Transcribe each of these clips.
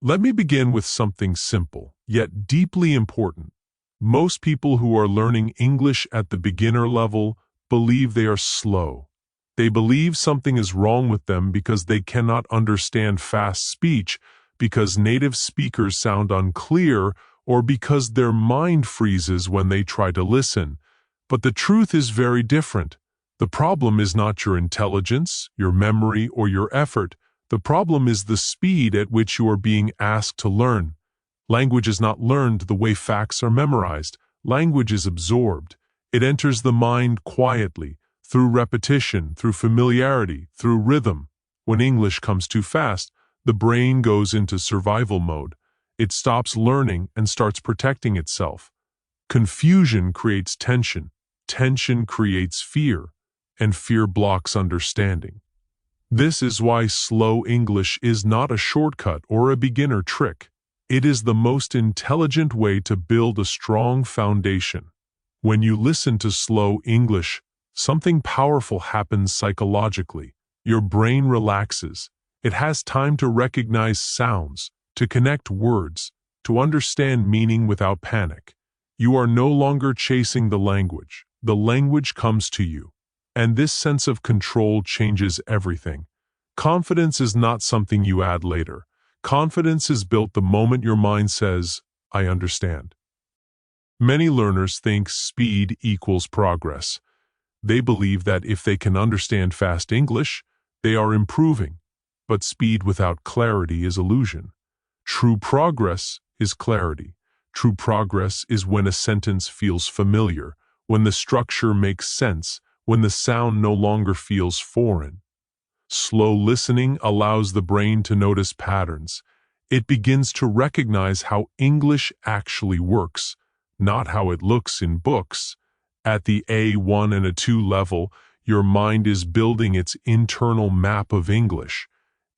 Let me begin with something simple, yet deeply important. Most people who are learning English at the beginner level believe they are slow. They believe something is wrong with them because they cannot understand fast speech, because native speakers sound unclear, or because their mind freezes when they try to listen. But the truth is very different. The problem is not your intelligence, your memory, or your effort. The problem is the speed at which you are being asked to learn. Language is not learned the way facts are memorized. Language is absorbed. It enters the mind quietly, through repetition, through familiarity, through rhythm. When English comes too fast, the brain goes into survival mode. It stops learning and starts protecting itself. Confusion creates tension. Tension creates fear, and fear blocks understanding. This is why slow English is not a shortcut or a beginner trick. It is the most intelligent way to build a strong foundation. When you listen to slow English, something powerful happens psychologically. Your brain relaxes. It has time to recognize sounds, to connect words, to understand meaning without panic. You are no longer chasing the language. The language comes to you. And this sense of control changes everything. Confidence is not something you add later. Confidence is built the moment your mind says, I understand. Many learners think speed equals progress. They believe that if they can understand fast English, they are improving. But speed without clarity is illusion. True progress is clarity. True progress is when a sentence feels familiar, when the structure makes sense, when the sound no longer feels foreign. Slow listening allows the brain to notice patterns. It begins to recognize how English actually works, not how it looks in books. At the A1 and A2 level, your mind is building its internal map of English.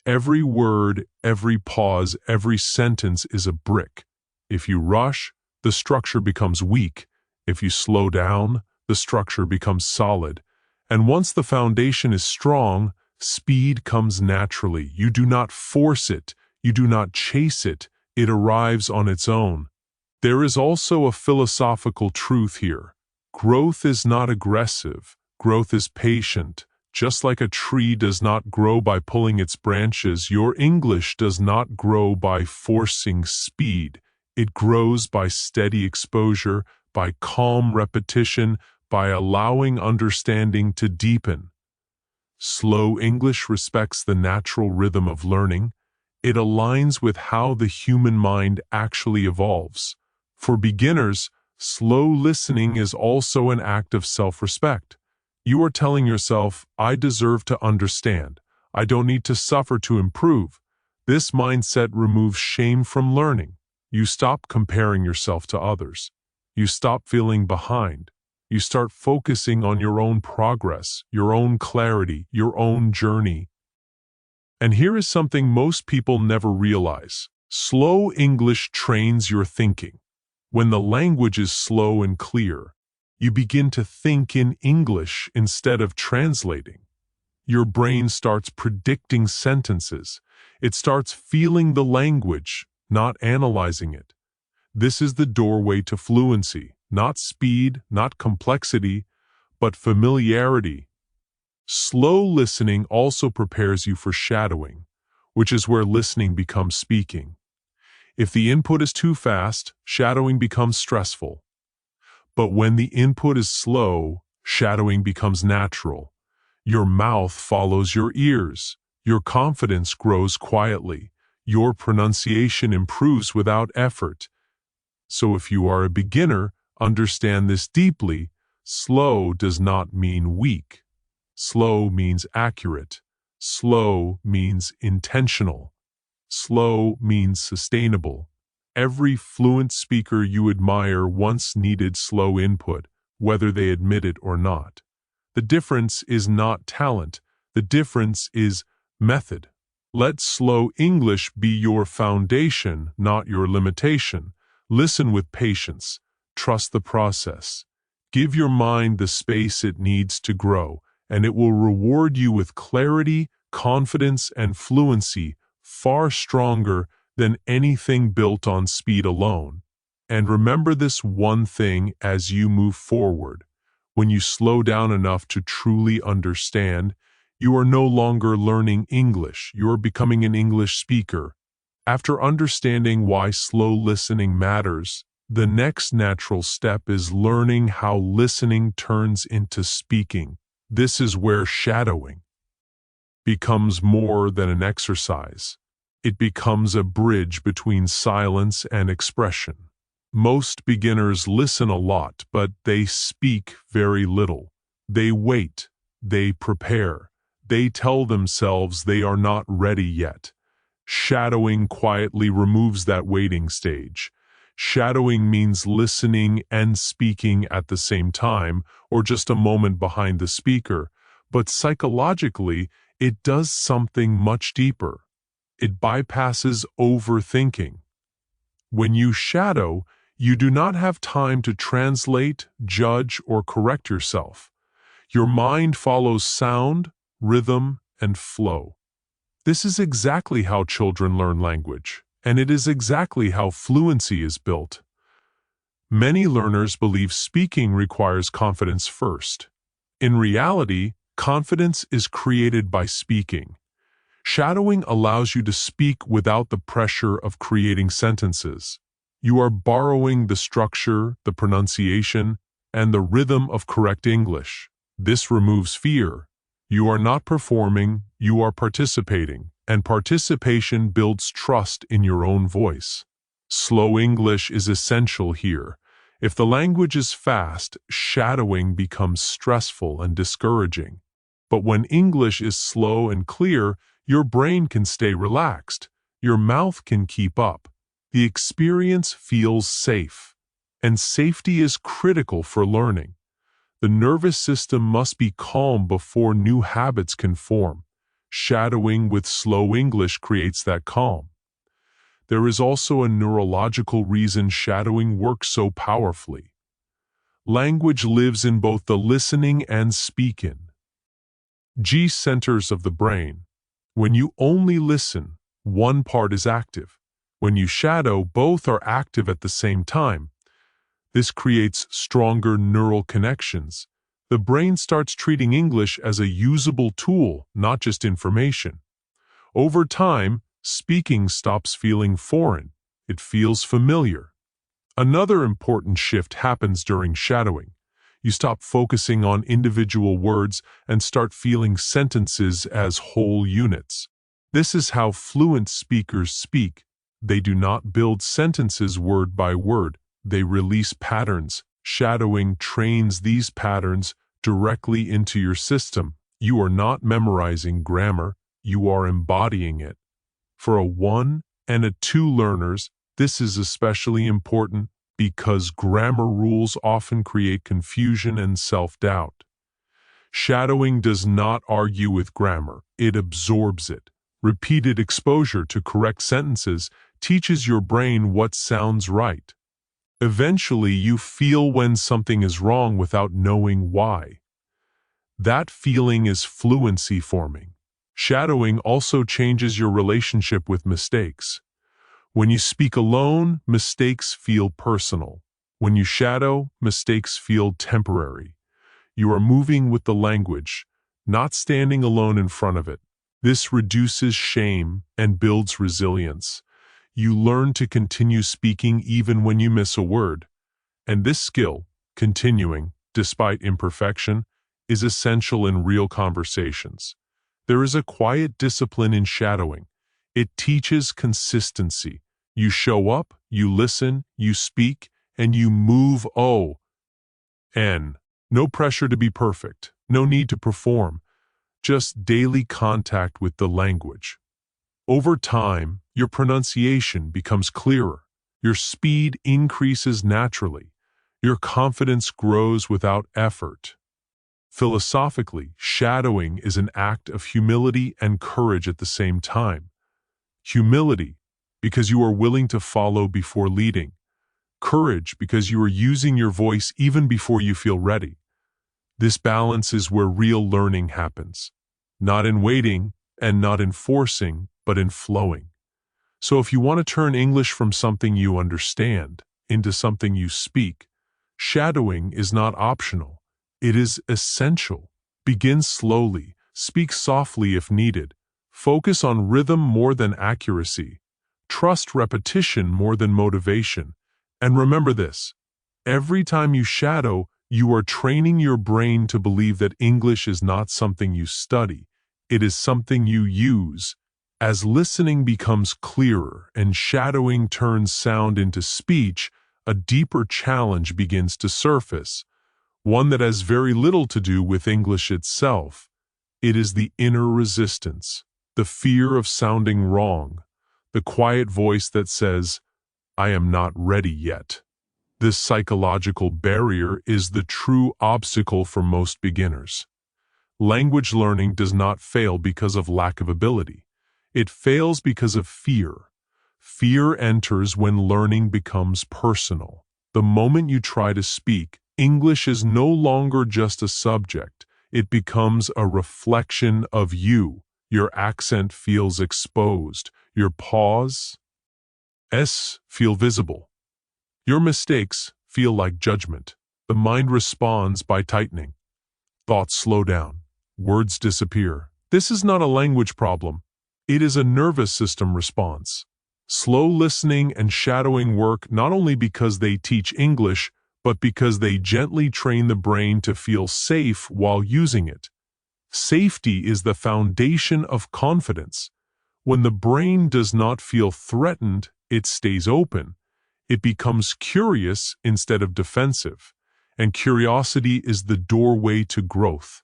Every word, every pause, every sentence is a brick. If you rush, the structure becomes weak. If you slow down, the structure becomes solid. And once the foundation is strong, speed comes naturally. You do not force it. You do not chase it. It arrives on its own. There is also a philosophical truth here. Growth is not aggressive. Growth is patient. Just like a tree does not grow by pulling its branches, your English does not grow by forcing speed. It grows by steady exposure, by calm repetition, by allowing understanding to deepen. Slow English respects the natural rhythm of learning. It aligns with how the human mind actually evolves. For beginners, slow listening is also an act of self-respect. You are telling yourself, I deserve to understand. I don't need to suffer to improve. This mindset removes shame from learning. You stop comparing yourself to others. You stop feeling behind. You start focusing on your own progress, your own clarity, your own journey. And here is something most people never realize. Slow English trains your thinking. When the language is slow and clear, you begin to think in English instead of translating. Your brain starts predicting sentences. It starts feeling the language, not analyzing it. This is the doorway to fluency, not speed, not complexity, but familiarity. Slow listening also prepares you for shadowing, which is where listening becomes speaking. If the input is too fast, shadowing becomes stressful. But when the input is slow, shadowing becomes natural. Your mouth follows your ears. Your confidence grows quietly. Your pronunciation improves without effort. So if you are a beginner, understand this deeply. Slow does not mean weak. Slow means accurate. Slow means intentional. Slow means sustainable. Every fluent speaker you admire once needed slow input, whether they admit it or not. The difference is not talent. The difference is method. Let slow English be your foundation, not your limitation. Listen with patience. Trust the process. Give your mind the space it needs to grow, and it will reward you with clarity, confidence, and fluency far stronger than anything built on speed alone. And remember this one thing as you move forward. When you slow down enough to truly understand, you are no longer learning English, you are becoming an English speaker. After understanding why slow listening matters, the next natural step is learning how listening turns into speaking. This is where shadowing becomes more than an exercise. It becomes a bridge between silence and expression. Most beginners listen a lot, but they speak very little. They wait, they prepare, they tell themselves they are not ready yet. Shadowing quietly removes that waiting stage. Shadowing means listening and speaking at the same time, or just a moment behind the speaker, but psychologically, it does something much deeper. It bypasses overthinking. When you shadow, you do not have time to translate, judge, or correct yourself. Your mind follows sound, rhythm, and flow. This is exactly how children learn language, and it is exactly how fluency is built. Many learners believe speaking requires confidence first. In reality, confidence is created by speaking. Shadowing allows you to speak without the pressure of creating sentences. You are borrowing the structure, the pronunciation, and the rhythm of correct English. This removes fear. You are not performing, you are participating, and participation builds trust in your own voice. Slow English is essential here. If the language is fast, shadowing becomes stressful and discouraging. But when English is slow and clear, your brain can stay relaxed. Your mouth can keep up. The experience feels safe. And safety is critical for learning. The nervous system must be calm before new habits can form. Shadowing with slow English creates that calm. There is also a neurological reason shadowing works so powerfully. Language lives in both the listening and speaking G centers of the brain. When you only listen, one part is active. When you shadow, both are active at the same time. This creates stronger neural connections. The brain starts treating English as a usable tool, not just information. Over time, speaking stops feeling foreign. It feels familiar. Another important shift happens during shadowing. You stop focusing on individual words and start feeling sentences as whole units. This is how fluent speakers speak. They do not build sentences word by word. They release patterns. Shadowing trains these patterns directly into your system. You are not memorizing grammar. You are embodying it. For a 1 and a 2 learners, this is especially important because grammar rules often create confusion and self-doubt. Shadowing does not argue with grammar, it absorbs it. Repeated exposure to correct sentences teaches your brain what sounds right. Eventually, you feel when something is wrong without knowing why. That feeling is fluency forming. Shadowing also changes your relationship with mistakes. When you speak alone, mistakes feel personal. When you shadow, mistakes feel temporary. You are moving with the language, not standing alone in front of it. This reduces shame and builds resilience. You learn to continue speaking even when you miss a word. And this skill, continuing, despite imperfection, is essential in real conversations. There is a quiet discipline in shadowing. It teaches consistency. You show up, you listen, you speak, and you move O-N. No pressure to be perfect, no need to perform, just daily contact with the language. Over time, your pronunciation becomes clearer, your speed increases naturally, your confidence grows without effort. Philosophically, shadowing is an act of humility and courage at the same time. Humility, because you are willing to follow before leading. Courage, because you are using your voice even before you feel ready. This balance is where real learning happens. Not in waiting and not in forcing, but in flowing. So if you want to turn English from something you understand into something you speak, shadowing is not optional. It is essential. Begin slowly, speak softly if needed. Focus on rhythm more than accuracy. Trust repetition more than motivation. And remember this: every time you shadow, you are training your brain to believe that English is not something you study. It is something you use. As listening becomes clearer and shadowing turns sound into speech, a deeper challenge begins to surface, one that has very little to do with English itself. It is the inner resistance, the fear of sounding wrong, the quiet voice that says, "I am not ready yet." This psychological barrier is the true obstacle for most beginners. Language learning does not fail because of lack of ability. It fails because of fear. Fear enters when learning becomes personal. The moment you try to speak, English is no longer just a subject. It becomes a reflection of you. Your accent feels exposed. Your pauses feel visible. Your mistakes feel like judgment. The mind responds by tightening. Thoughts slow down. Words disappear. This is not a language problem. It is a nervous system response. Slow listening and shadowing work not only because they teach English, but because they gently train the brain to feel safe while using it. Safety is the foundation of confidence. When the brain does not feel threatened, it stays open. It becomes curious instead of defensive, and curiosity is the doorway to growth.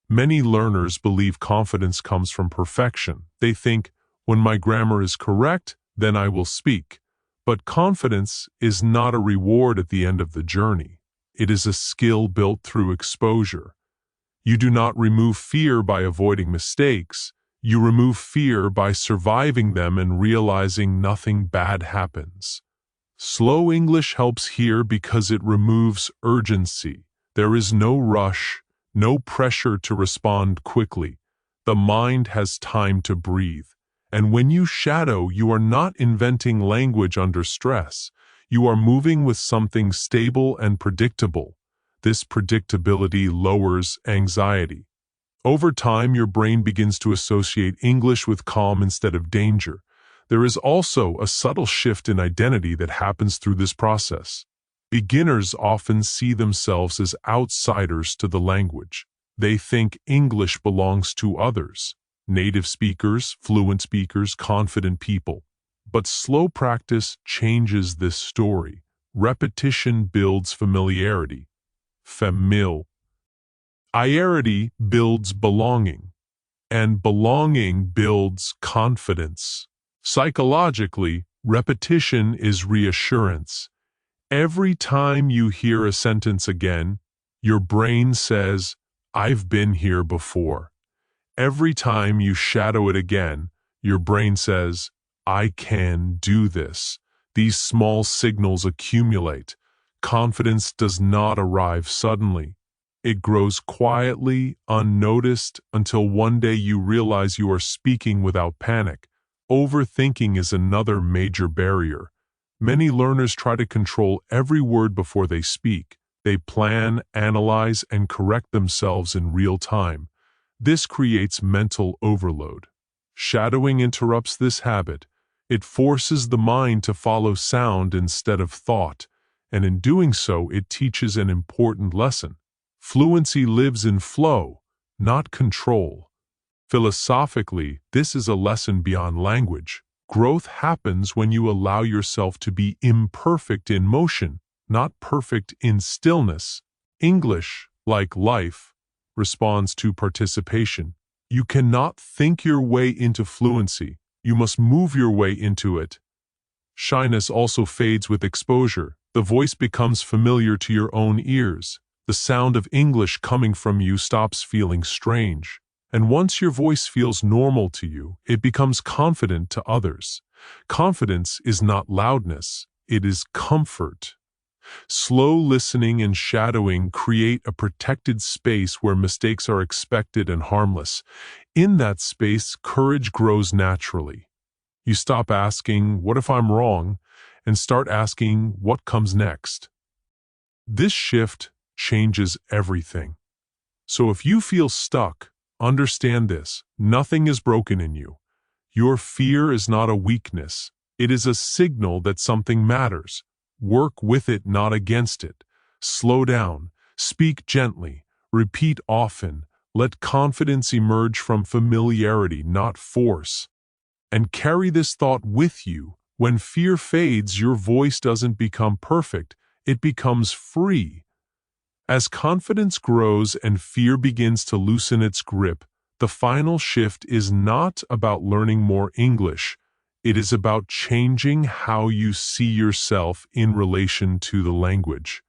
Many learners believe confidence comes from perfection. They think, when my grammar is correct, then I will speak. But confidence is not a reward at the end of the journey. It is a skill built through exposure. You do not remove fear by avoiding mistakes. You remove fear by surviving them and realizing nothing bad happens. Slow English helps here because it removes urgency. There is no rush, no pressure to respond quickly. The mind has time to breathe. And when you shadow, you are not inventing language under stress. You are moving with something stable and predictable. This predictability lowers anxiety. Over time, your brain begins to associate English with calm instead of danger. There is also a subtle shift in identity that happens through this process. Beginners often see themselves as outsiders to the language. They think English belongs to others. Native speakers, fluent speakers, confident people. But slow practice changes this story. Repetition builds familiarity. Familiarity builds belonging. And belonging builds confidence. Psychologically, repetition is reassurance. Every time you hear a sentence again, your brain says, "I've been here before." Every time you shadow it again, your brain says, "I can do this." These small signals accumulate. Confidence does not arrive suddenly. It grows quietly, unnoticed, until one day you realize you are speaking without panic. Overthinking is another major barrier. Many learners try to control every word before they speak. They plan, analyze, and correct themselves in real time. This creates mental overload. Shadowing interrupts this habit. It forces the mind to follow sound instead of thought, and in doing so, it teaches an important lesson. Fluency lives in flow, not control. Philosophically, this is a lesson beyond language. Growth happens when you allow yourself to be imperfect in motion, not perfect in stillness. English, like life, responds to participation. You cannot think your way into fluency. You must move your way into it. Shyness also fades with exposure. The voice becomes familiar to your own ears. The sound of English coming from you stops feeling strange. And once your voice feels normal to you, it becomes confident to others. Confidence is not loudness, it is comfort. Slow listening and shadowing create a protected space where mistakes are expected and harmless. In that space, courage grows naturally. You stop asking, "What if I'm wrong?" and start asking, "What comes next?" This shift changes everything. So if you feel stuck, understand this: nothing is broken in you. Your fear is not a weakness. It is a signal that something matters. Work with it, not against it. Slow down, speak gently, repeat often. Let confidence emerge from familiarity, not force. And carry this thought with you. When fear fades, your voice doesn't become perfect, it becomes free. As confidence grows and fear begins to loosen its grip, the final shift is not about learning more English. It is about changing how you see yourself in relation to the language.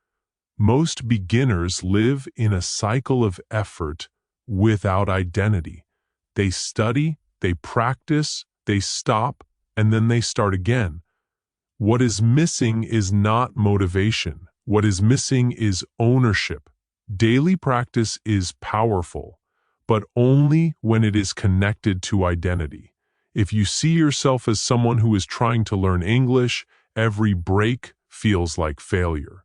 Most beginners live in a cycle of effort without identity. They study, they practice, they stop, and then they start again. What is missing is not motivation. What is missing is ownership. Daily practice is powerful, but only when it is connected to identity. If you see yourself as someone who is trying to learn English, every break feels like failure.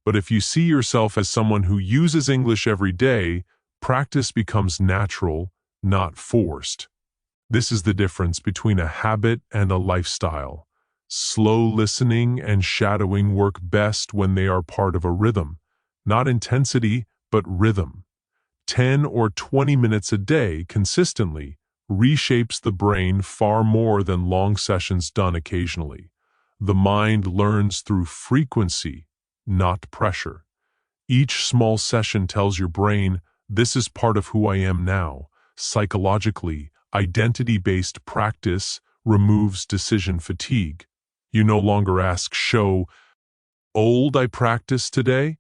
But if you see yourself as someone who uses English every day, practice becomes natural, not forced. This is the difference between a habit and a lifestyle. Slow listening and shadowing work best when they are part of a rhythm. Not intensity, but rhythm. 10 or 20 minutes a day consistently reshapes the brain far more than long sessions done occasionally. The mind learns through frequency, not pressure. Each small session tells your brain, "This is part of who I am now." Psychologically, identity-based practice removes decision fatigue. You no longer ask, "Show old I practiced today?"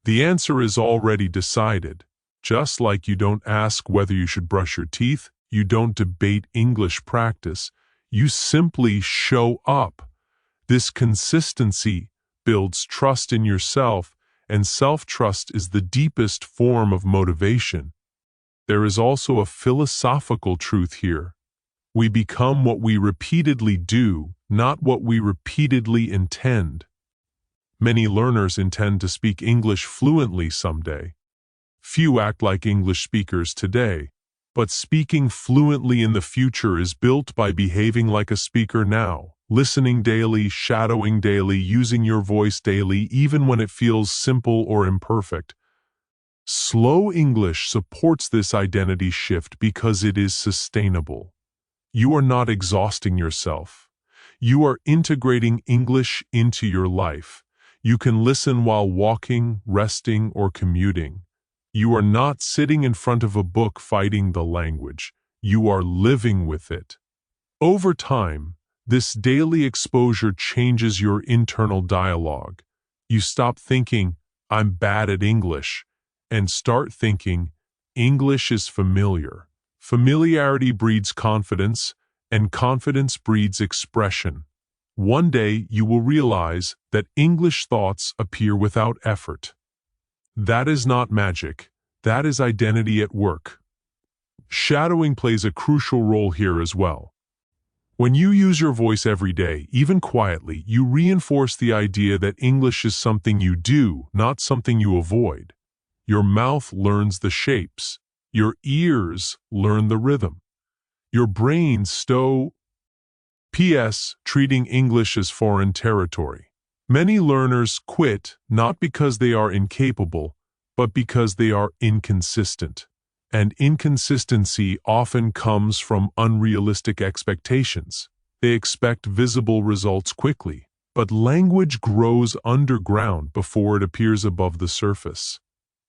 The answer is already decided. Just like you don't ask whether you should brush your teeth, you don't debate English practice, you simply show up. This consistency builds trust in yourself, and self-trust is the deepest form of motivation. There is also a philosophical truth here. We become what we repeatedly do, not what we repeatedly intend. Many learners intend to speak English fluently someday. Few act like English speakers today, but speaking fluently in the future is built by behaving like a speaker now, listening daily, shadowing daily, using your voice daily, even when it feels simple or imperfect. Slow English supports this identity shift because it is sustainable. You are not exhausting yourself. You are integrating English into your life. You can listen while walking, resting, or commuting. You are not sitting in front of a book fighting the language. You are living with it. Over time, this daily exposure changes your internal dialogue. You stop thinking, "I'm bad at English," and start thinking, "English is familiar." Familiarity breeds confidence, and confidence breeds expression. One day you will realize that English thoughts appear without effort. That is not magic. That is identity at work. Shadowing plays a crucial role here as well. When you use your voice every day, even quietly, you reinforce the idea that English is something you do, not something you avoid. Your mouth learns the shapes. Your ears learn the rhythm. Your brain P.S. treating English as foreign territory. Many learners quit not because they are incapable, but because they are inconsistent. And inconsistency often comes from unrealistic expectations. They expect visible results quickly, but language grows underground before it appears above the surface.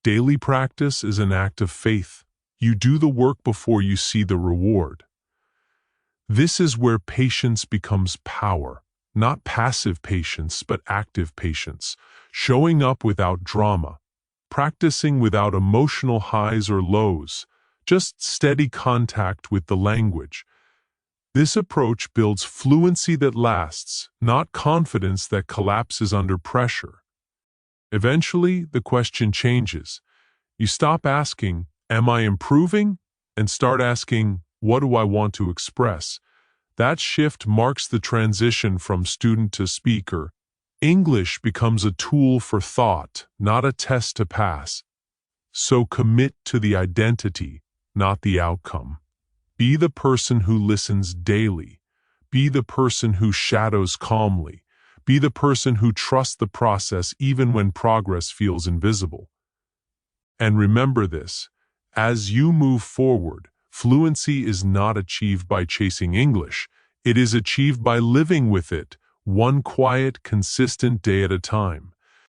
Daily practice is an act of faith. You do the work before you see the reward. This is where patience becomes power, not passive patience, but active patience, showing up without drama, practicing without emotional highs or lows, just steady contact with the language. This approach builds fluency that lasts, not confidence that collapses under pressure. Eventually, the question changes. You stop asking, "Am I improving?" and start asking, "What do I want to express?" That shift marks the transition from student to speaker. English becomes a tool for thought, not a test to pass. So commit to the identity, not the outcome. Be the person who listens daily. Be the person who shadows calmly. Be the person who trusts the process even when progress feels invisible. And remember this, as you move forward, fluency is not achieved by chasing English. It is achieved by living with it, one quiet, consistent day at a time.